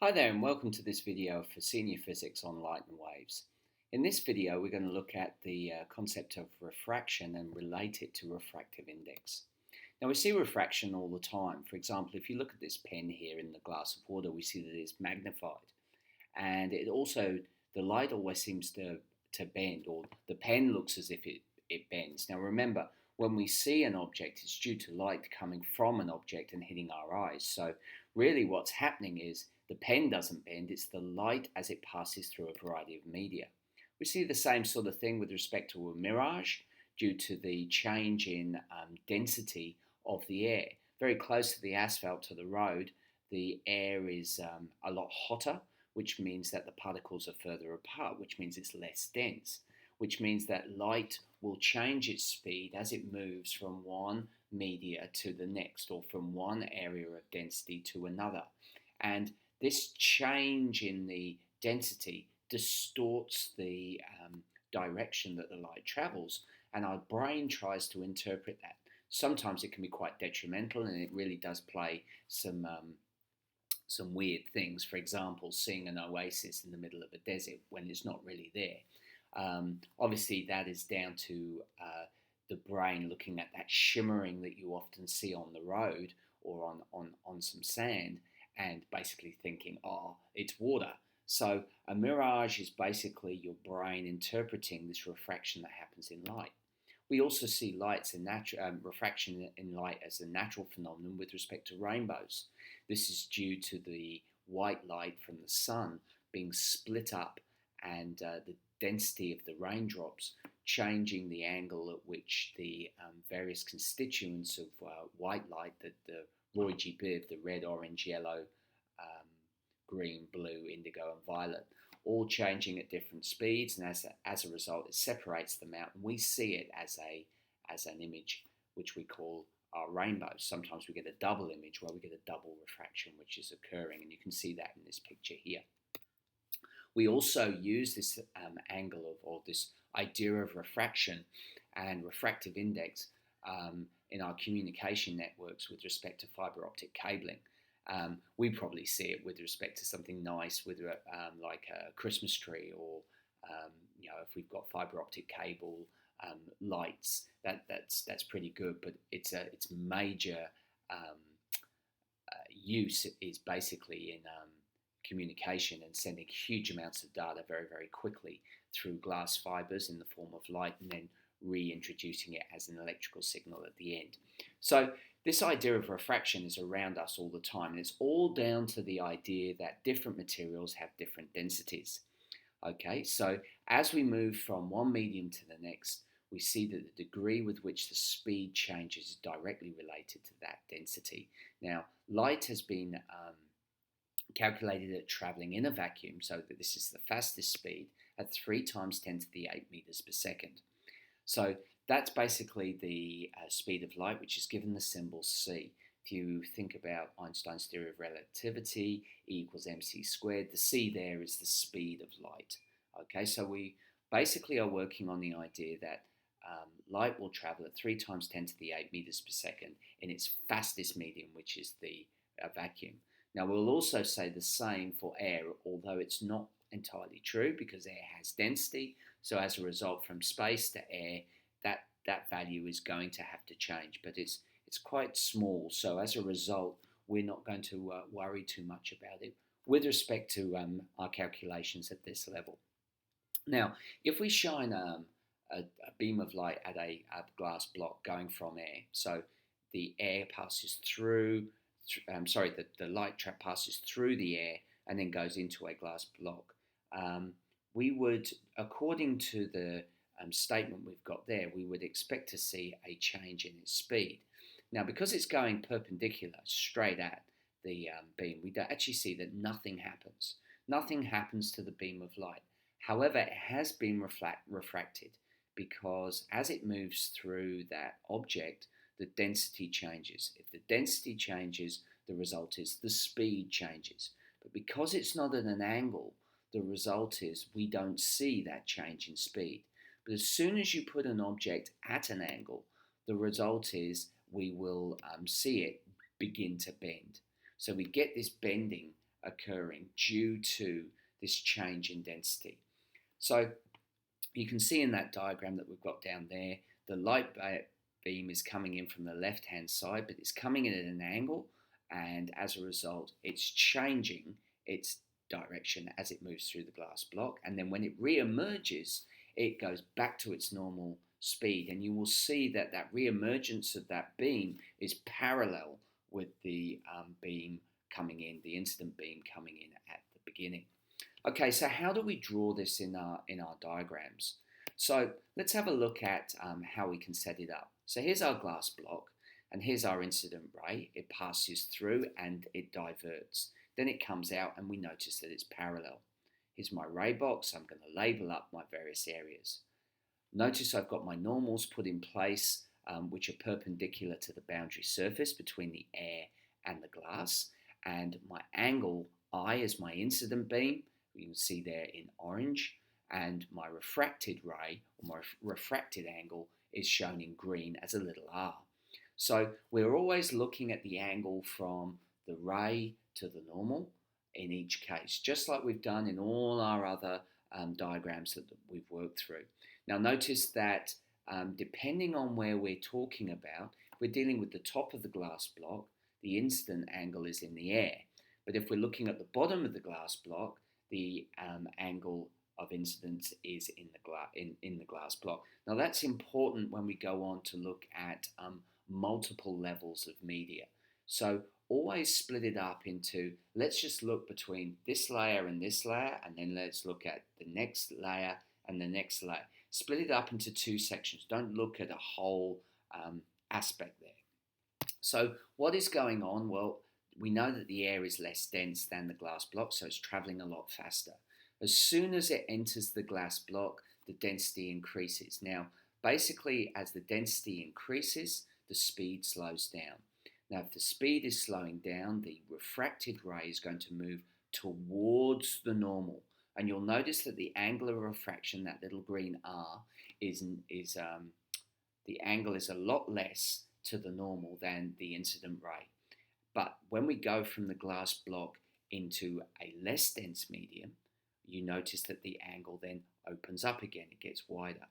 Hi there and welcome to this video for Senior Physics on Light and Waves. In this video we're going to look at the concept of refraction and relate it to refractive index. Now we see refraction all the time. For example, if you look at this pen here in the glass of water, we see that it's magnified. And it also, the light always seems to bend, or the pen looks as if it bends. Now remember, when we see an object, it's due to light coming from an object and hitting our eyes. So really what's happening is the pen doesn't bend, it's the light as it passes through a variety of media. We see the same sort of thing with respect to a mirage due to the change in density of the air. Very close to the asphalt, to the road, the air is a lot hotter, which means that the particles are further apart, which means it's less dense, which means that light will change its speed as it moves from one media to the next, or from one area of density to another. And this change in the density distorts the direction that the light travels, and our brain tries to interpret that. Sometimes it can be quite detrimental, and it really does play some weird things. For example, seeing an oasis in the middle of a desert when it's not really there. Obviously, that is down to the brain looking at that shimmering that you often see on the road or on some sand, and basically thinking, oh, it's water. So a mirage is basically your brain interpreting this refraction that happens in light. We also see refraction in light as a natural phenomenon with respect to rainbows. This is due to the white light from the sun being split up, and the density of the raindrops changing the angle at which the various constituents of white light, the Roy G. Biv, the red, orange, yellow, green, blue, indigo, and violet, all changing at different speeds, and as a result, it separates them out, and we see it as an image which we call our rainbow. Sometimes we get a double image where we get a double refraction which is occurring, and you can see that in this picture here. We also use this angle or this idea of refraction and refractive index in our communication networks with respect to fiber optic cabling. We probably see it with respect to something nice, with like a Christmas tree, or if we've got fiber optic cable lights, that's pretty good. But its major use is basically in communication and sending huge amounts of data very, very quickly through glass fibers in the form of light, and then reintroducing it as an electrical signal at the end. So this idea of refraction is around us all the time, and it's all down to the idea that different materials have different densities. Okay, so as we move from one medium to the next, we see that the degree with which the speed changes is directly related to that density. Now, light has been calculated at traveling in a vacuum, so that this is the fastest speed at 3 times 10 to the 8 meters per second. So that's basically the speed of light, which is given the symbol c. If you think about Einstein's theory of relativity, E equals mc squared, the c there is the speed of light. Okay, so we basically are working on the idea that light will travel at 3 times 10 to the 8 meters per second in its fastest medium, which is the vacuum. Now, we'll also say the same for air, although it's not entirely true, because air has density. So as a result, from space to air, that value is going to have to change, but it's quite small. So as a result, we're not going to worry too much about it with respect to our calculations at this level. Now, if we shine a beam of light at a glass block going from air, so the air passes through, the light trap passes through the air and then goes into a glass block. We would, according to the statement we've got there, we would expect to see a change in its speed. Now, because it's going perpendicular straight at the beam, we don't actually see that nothing happens. Nothing happens to the beam of light. However, it has been refracted, because as it moves through that object, the density changes. If the density changes, the result is the speed changes. But because it's not at an angle, the result is we don't see that change in speed. But as soon as you put an object at an angle, the result is we will see it begin to bend. So we get this bending occurring due to this change in density. So you can see in that diagram that we've got down there, the light beam is coming in from the left-hand side, but it's coming in at an angle, and as a result, it's changing its direction as it moves through the glass block. And then when it re-emerges, it goes back to its normal speed, and you will see that that re-emergence of that beam is parallel with the beam coming in, the incident beam coming in at the beginning. Okay, so how do we draw this in our diagrams? So let's have a look at how we can set it up. So here's our glass block, and here's our incident ray. It passes through and it diverts. Then it comes out and we notice that it's parallel. Here's my ray box. I'm going to label up my various areas. Notice I've got my normals put in place, which are perpendicular to the boundary surface between the air and the glass. And my angle I is my incident beam. You can see there in orange. And my refracted ray, or my refracted angle, is shown in green as a little r. So we're always looking at the angle from the ray to the normal in each case, just like we've done in all our other diagrams that we've worked through. Now notice that depending on where we're talking about, if we're dealing with the top of the glass block, the incident angle is in the air. But if we're looking at the bottom of the glass block, the angle of incidence is in the glass block. Now that's important when we go on to look at multiple levels of media. So always split it up into, let's just look between this layer, and then let's look at the next layer and the next layer. Split it up into two sections. Don't look at a whole aspect there. So what is going on? Well, we know that the air is less dense than the glass block, so it's traveling a lot faster. As soon as it enters the glass block, the density increases. Now, basically, as the density increases, the speed slows down. Now, if the speed is slowing down, the refracted ray is going to move towards the normal. And you'll notice that the angle of refraction, that little green R, the angle is a lot less to the normal than the incident ray. But when we go from the glass block into a less dense medium, you notice that the angle then opens up again, it gets wider.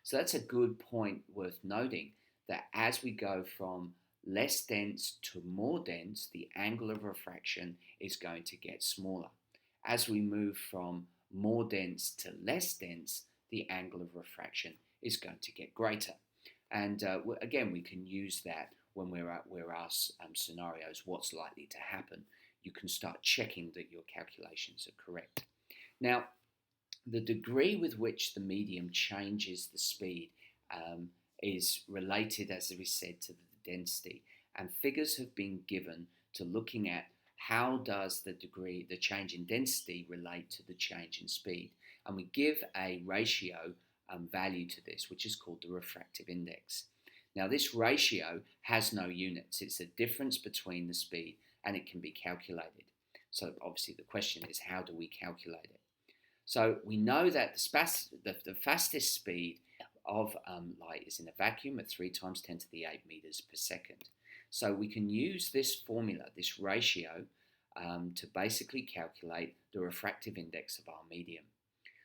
So that's a good point worth noting, that as we go from less dense to more dense, the angle of refraction is going to get smaller. As we move from more dense to less dense, the angle of refraction is going to get greater. And again, we can use that when we're asked scenarios, what's likely to happen. You can start checking that your calculations are correct. Now, the degree with which the medium changes the speed is related, as we said, to the density. And figures have been given to looking at how does the change in density relate to the change in speed. And we give a ratio value to this, which is called the refractive index. Now, this ratio has no units. It's a difference between the speed, and it can be calculated. So obviously the question is, how do we calculate it? So we know that the fastest speed of light is in a vacuum at 3 times 10 to the 8 meters per second. So we can use this formula, this ratio, to basically calculate the refractive index of our medium.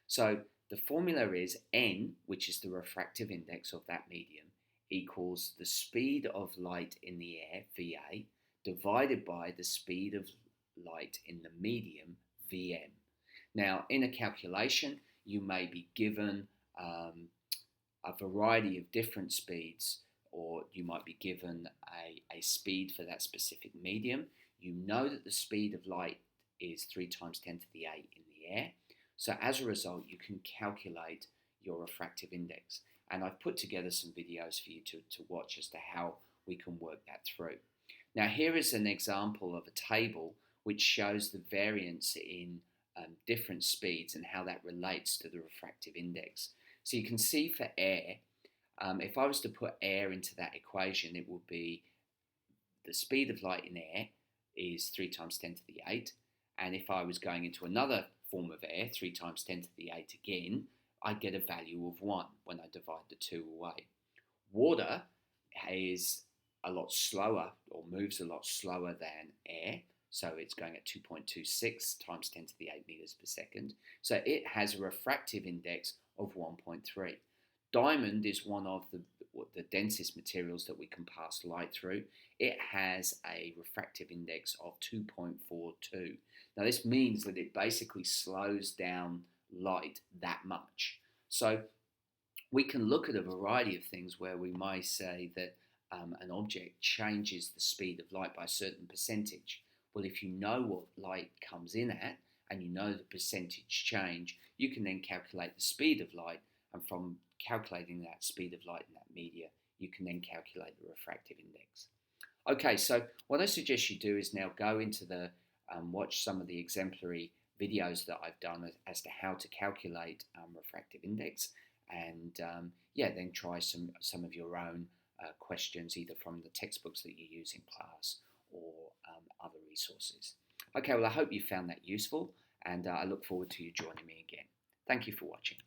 So the formula is n, which is the refractive index of that medium, equals the speed of light in the air, VA, divided by the speed of light in the medium, Vm. Now, in a calculation, you may be given a variety of different speeds, or you might be given a speed for that specific medium. You know that the speed of light is 3 times 10 to the 8 in the air. So as a result, you can calculate your refractive index. And I've put together some videos for you to watch as to how we can work that through. Now, here is an example of a table which shows the variance in different speeds and how that relates to the refractive index. So you can see for air, if I was to put air into that equation, it would be the speed of light in air is 3 times 10 to the 8. And if I was going into another form of air, 3 times 10 to the 8 again, I'd get a value of 1 when I divide the 2 away. Water is a lot slower, or moves a lot slower than air. So it's going at 2.26 times 10 to the 8 meters per second. So it has a refractive index of 1.3. Diamond is one of the densest materials that we can pass light through. It has a refractive index of 2.42. Now this means that it basically slows down light that much. So we can look at a variety of things where we might say that an object changes the speed of light by a certain percentage. Well, if you know what light comes in at and you know the percentage change, you can then calculate the speed of light, and from calculating that speed of light in that media, you can then calculate the refractive index. Okay, so what I suggest you do is now go into the watch some of the exemplary videos that I've done as to how to calculate refractive index, and then try some of your own questions either from the textbooks that you use in class or other resources. Okay, well I hope you found that useful, and I look forward to you joining me again. Thank you for watching.